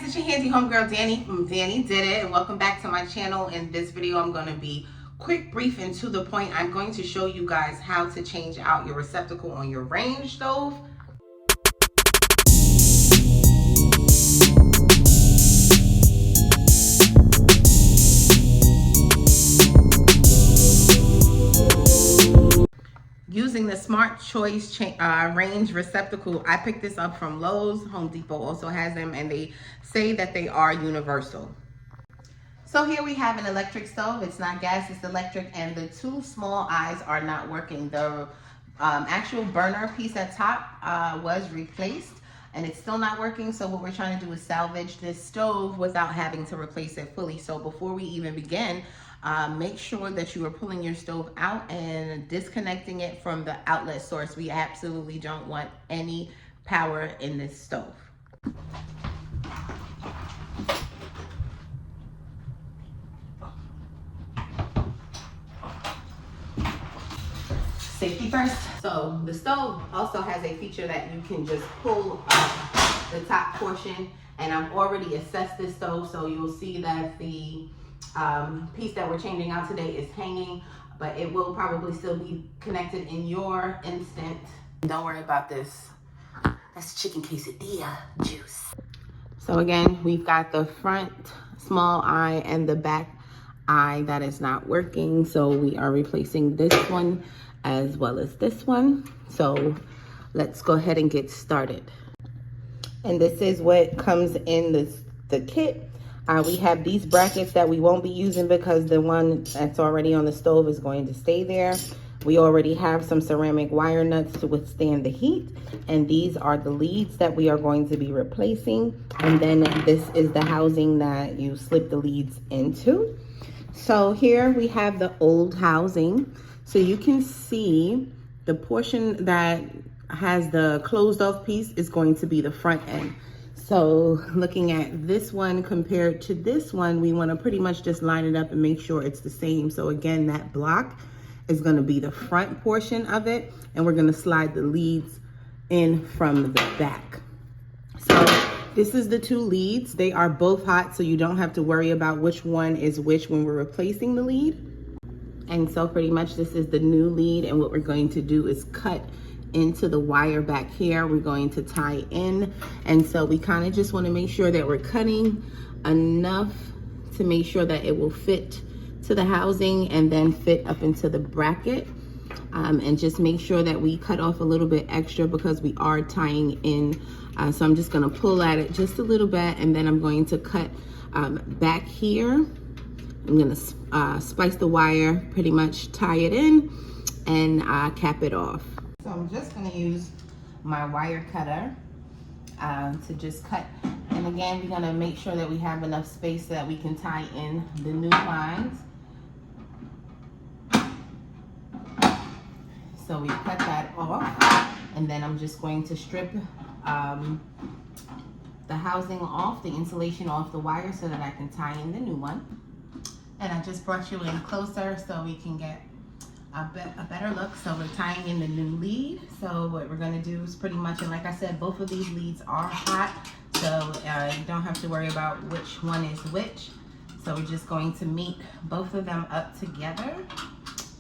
it's your handy homegirl Danny from Danny Did It, and welcome back to my channel. In this video, I'm going to be quick, brief, and to the point. I'm going to show you guys how to change out your receptacle on your range stove. Using the Smart Choice range receptacle. I picked this up from Lowe's. Home Depot also has them, and they say that they are universal. So here we have an electric stove. It's not gas, it's electric, and the two small eyes are not working. The actual burner piece at top was replaced, and it's still not working. So what we're trying to do is salvage this stove without having to replace it fully. So before we even begin, make sure that you are pulling your stove out and disconnecting it from the outlet source. We absolutely don't want any power in this stove. Safety first. So the stove also has a feature that you can just pull up the top portion, and I've already assessed this stove, so you'll see that the piece that we're changing out today is hanging, but it will probably still be connected in your instant. Don't worry about this. That's chicken quesadilla juice. So again, we've got the front small eye and the back eye that is not working, so we are replacing this one as well as this one. So let's go ahead and get started. And this is what comes in the kit. We have these brackets that we won't be using because the one that's already on the stove is going to stay there. We already have some ceramic wire nuts to withstand the heat, and these are the leads that we are going to be replacing. And then this is the housing that you slip the leads into. So here we have the old housing. So you can see the portion that has the closed off piece is going to be the front end. So looking at this one compared to this one, we want to pretty much just line it up and make sure it's the same. So again, that block is going to be the front portion of it, and we're going to slide the leads in from the back. So this is the two leads. They are both hot, so you don't have to worry about which one is which when we're replacing the lead. And so pretty much this is the new lead, and what we're going to do is cut into the wire back here. We're going to tie in, and so we kind of just want to make sure that we're cutting enough to make sure that it will fit to the housing and then fit up into the bracket, and just make sure that we cut off a little bit extra because we are tying in. So I'm just going to pull at it just a little bit, and then I'm going to cut back here. I'm going to splice the wire, pretty much tie it in, and cap it off. So I'm just going to use my wire cutter to just cut. And again, we're going to make sure that we have enough space so that we can tie in the new lines. So we cut that off, and then I'm just going to strip the housing off, the insulation off the wire, so that I can tie in the new one. And I just brought you in closer so we can get a better look. So we're tying in the new lead. So what we're going to do is pretty much, and like I said, both of these leads are hot, so you don't have to worry about which one is which. So we're just going to meet both of them up together,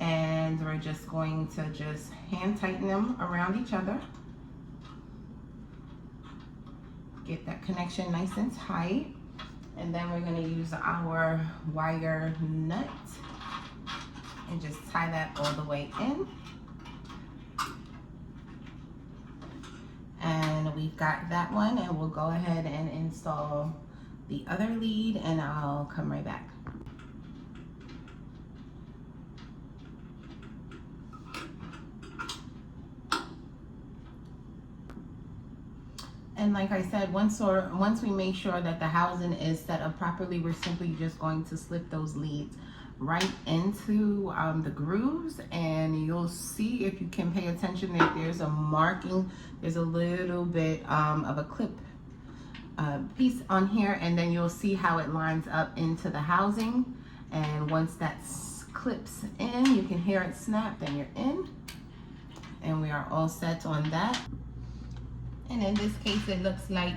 and we're just going to just hand tighten them around each other. Get that connection nice and tight. And then we're going to use our wire nut and just tie that all the way in. And we've got that one, and we'll go ahead and install the other lead, and I'll come right back. And like I said, once we make sure that the housing is set up properly, we're simply just going to slip those leads right into the grooves, and you'll see, if you can pay attention, that there's a marking, there's a little bit of a clip piece on here, and then you'll see how it lines up into the housing. And once that clips in, you can hear it snap, then you're in, and we are all set on that. And in this case, it looks like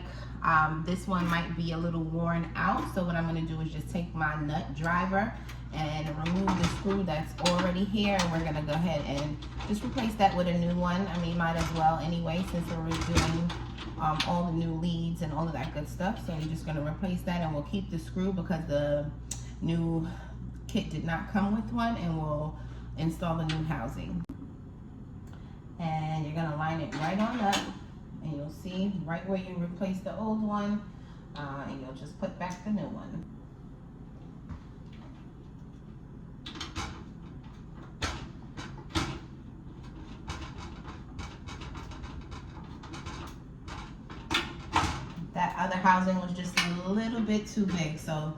This one might be a little worn out, so what I'm going to do is just take my nut driver and remove the screw that's already here, and we're going to go ahead and just replace that with a new one. I mean, might as well anyway, since we're doing all the new leads and all of that good stuff. So we're just going to replace that, and we'll keep the screw because the new kit did not come with one, and we'll install the new housing. And you're going to line it right on up, and you'll see right where you replaced the old one, and you'll just put back the new one. That other housing was just a little bit too big, so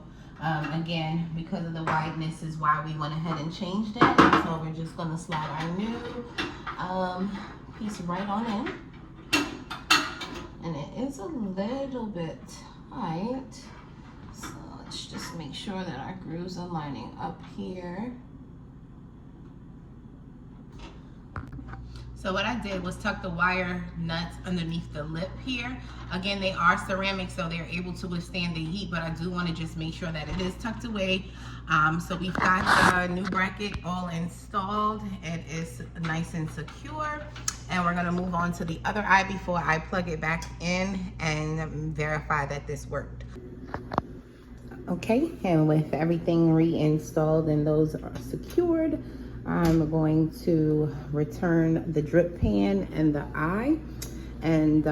again, because of the wideness is why we went ahead and changed it. So we're just going to slide our new piece right on in, and it is a little bit tight, so let's just make sure that our grooves are lining up here. So what I did was tuck the wire nuts underneath the lip here. Again, they are ceramic, so they're able to withstand the heat, but I do want to just make sure that it is tucked away. So we've got the new bracket all installed. It is nice and secure. And we're gonna move on to the other eye before I plug it back in and verify that this worked. Okay, and with everything reinstalled and those are secured, I'm going to return the drip pan and the eye. And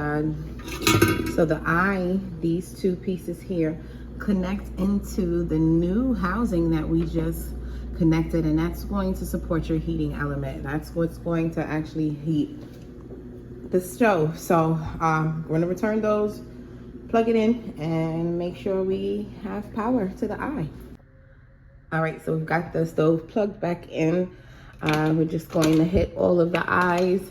so the eye, these two pieces here, connect into the new housing that we just connected, and that's going to support your heating element. That's what's going to actually heat the stove. So we're going to return those, plug it in, and make sure we have power to the eye. All right, so we've got the stove plugged back in. We're just going to hit all of the eyes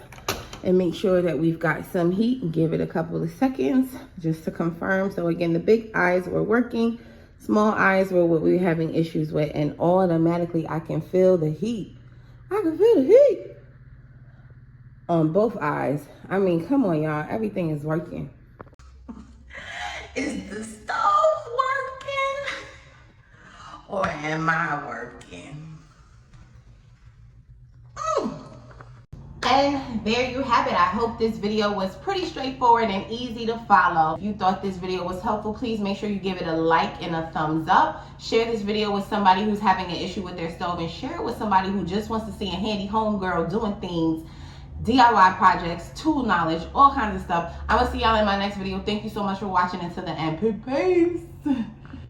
and make sure that we've got some heat and give it a couple of seconds just to confirm. So again, the big eyes were working, small eyes were what we were having issues with, and automatically I can feel the heat. I can feel the heat on both eyes. I mean, come on, y'all, everything is working. Is the stove working or am I working? And there you have it. I hope this video was pretty straightforward and easy to follow. If you thought this video was helpful, please make sure you give it a like and a thumbs up. Share this video with somebody who's having an issue with their stove, and share it with somebody who just wants to see a handy home girl doing things, DIY projects, tool knowledge, all kinds of stuff. I'm gonna see y'all in my next video. Thank you so much for watching until the end. Peace.